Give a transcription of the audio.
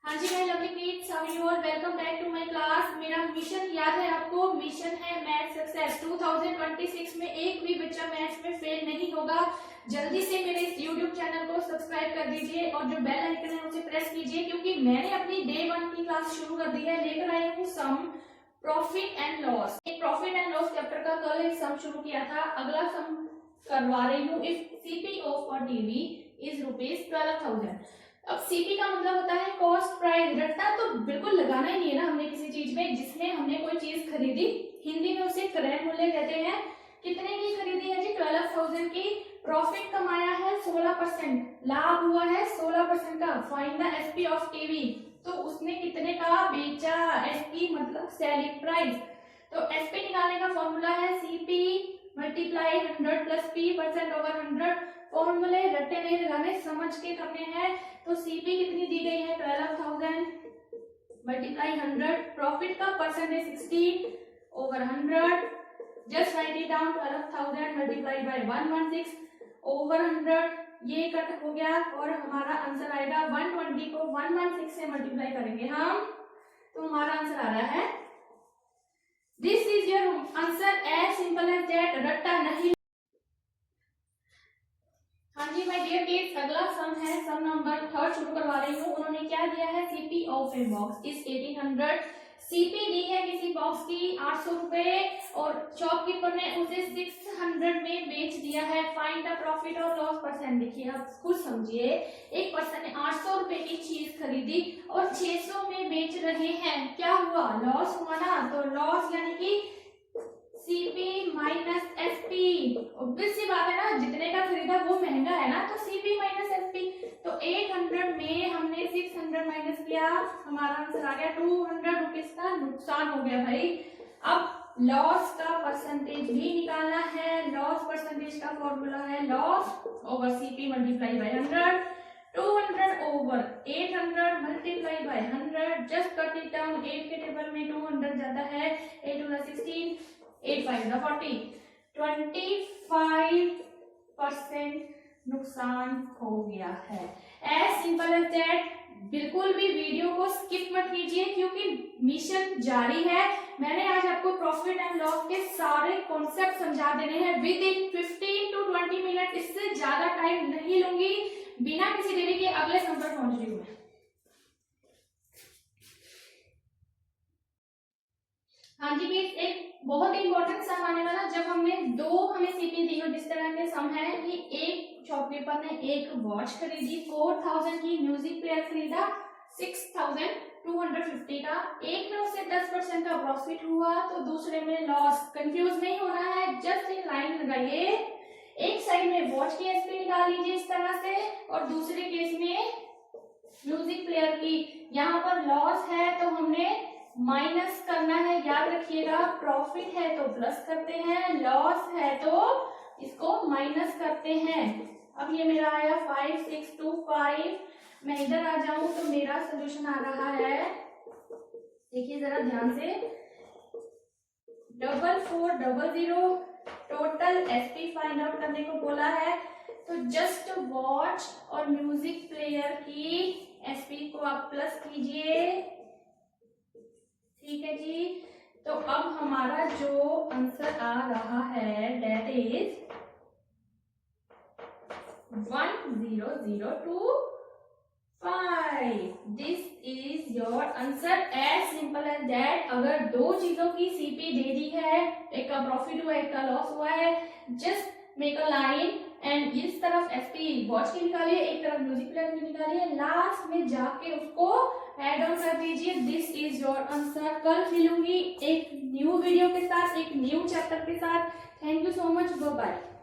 हाँ जी मेरे lovely kids, how you all, welcome back to my class. मेरा मिशन याद है आपको, मिशन है मैथ सक्सेस। 2026 में एक भी बच्चा मैथ्स में फेल नहीं होगा। जल्दी से मेरे इस यूट्यूब चैनल को सब्सक्राइब कर दीजिए और जो बेल आइकन है उसे प्रेस कीजिए, क्योंकि मैंने अपनी डे 1 की क्लास शुरू कर दी है। लेकर आई हूँ सम, प्रॉफिट एंड लॉस। एक प्रॉफिट एंड लॉस चैप्टर का कल एक सम शुरू किया था, अगला सम करवा रही हूँ। If CP of a TV is ₹12,000। अब सीपी का मतलब होता है कॉस्ट प्राइस। रट्टा तो बिल्कुल लगाना ही नहीं है ना हमने किसी चीज में। जिसमें हमने कोई चीज खरीदी, हिंदी में उसे क्रय मूल्य कहते हैं। कितने की खरीदी है जी? 12,000 की। प्रॉफिट कमाया है 16%, लाभ हुआ है 16% का। Find the SP of TV, तो उसने कितने का बेचा? एसपी मतलब सेलिंग प्राइस। तो एसपी निकालने का फॉर्मूला है CP multiply 100 plus P percent over 100। फॉर्मूले रट्टे नहीं लगाने, समझ के करने हैं। तो सीपी कितनी दी गई है? 12,000 मल्टीप्लाई 100। प्रॉफिट का percentage 16 over 100। Just right it down. 12,000 multiply by 116 over 100। ये कट हो गया और हमारा आंसर आएगा 120 को 116 से मल्टीप्लाई करेंगे हम, तो हमारा आंसर आ रहा है this is your answer, as simple as that. रट्टा नहीं। हाँ जी माय डियर किड्स, अगला सम है सम नंबर 3 शुरू करवा रही हूँ। उन्होंने क्या दिया है? CP of a box is 1800। CP दी है किसी बॉक्स की 800 रुपए और शॉपकीपर ने उसे 600 में बेच दिया है। फाइंड द प्रॉफिट और लॉस परसेंट। देखिए आप खुद समझिए, एक पर्सन ने 800 रुपए की चीज खरीदी और 600 में बेच रहे हैं। क्या हुआ? लॉस हुआ ना। तो लॉस यानी कि सीपी माइनस एसपी। ऑब्वियस सी बात है ना, जितने का खरीदा वो महंगा है ना, तो सीपी माइनस एसपी। तो 800 में हमने 600 माइनस किया, हमारा आंसर आ गया 200 रुपीज का नुकसान हो गया भाई। अब लॉस का परसेंटेज भी निकालना है। लॉस परसेंटेज का फॉर्मूला है loss over CP multiply by 100। 200 over 800 multiply by 100। Just cut it down. 8 के टेबल में 200 जाता है। 8 2 16, 8 5 40। 25% नुकसान हो गया है। As simple as that. बिल्कुल भी वीडियो को स्किप मत कीजिए, क्योंकि मिशन जारी है। मैंने आज आपको प्रॉफिट एंड लॉस के सारे कॉन्सेप्ट समझा देने हैं विद इन 15 to 20 मिनट। इससे ज्यादा टाइम नहीं लूंगी। बिना किसी देरी के अगले सम पर पहुंच रही हूँ मैं। हाँ जी प्लीज, एक बहुत इंपॉर्टेंट सम आने वाला। जब हमने हमें सीपी दी हो, जिस तरह के सम है कि एक शॉपकीपर ने एक वॉच खरीदी, 4000 की म्यूजिक प्लेयर खरीदा 6250 का। एक में उससे 10% का प्रॉफिट हुआ, तो दूसरे में लॉस। कंफ्यूज नहीं होना है, जस्ट इन लाइन लगाइए। एक साइड में वॉच की एसपी निकाल लीजिए इस तरह से, और दूसरे केस में म्यूजिक प्लेयर की। यहाँ पर लॉस है तो हमने माइनस करना है, याद रखिएगा। प्रॉफिट है तो प्लस करते हैं, लॉस है तो इसको माइनस करते हैं। अब ये मेरा आया 5625। मैं इधर आ जाऊं तो मेरा सोल्यूशन आ रहा है, देखिए जरा ध्यान से, 4400। टोटल एसपी फाइंड आउट करने को बोला है, तो जस्ट वॉच और म्यूजिक प्लेयर की एसपी को आप प्लस कीजिए। ठीक है जी। तो अब हमारा जो आंसर आ रहा है that is 10025। This is your answer, as simple as that. अगर दो चीजों की सीपी दे दी है, एक का प्रॉफिट हुआ एक का लॉस हुआ है, just make a line and इस तरफ एसपी वॉच की निकालिए, एक तरफ म्यूजिक प्लेयर की निकालिए, लास्ट में जाके उसको एड ऑन कर दीजिए। This is your answer. कल मिलूंगी एक न्यू वीडियो के साथ, एक न्यू चैप्टर के साथ। Thank you so much, bye bye.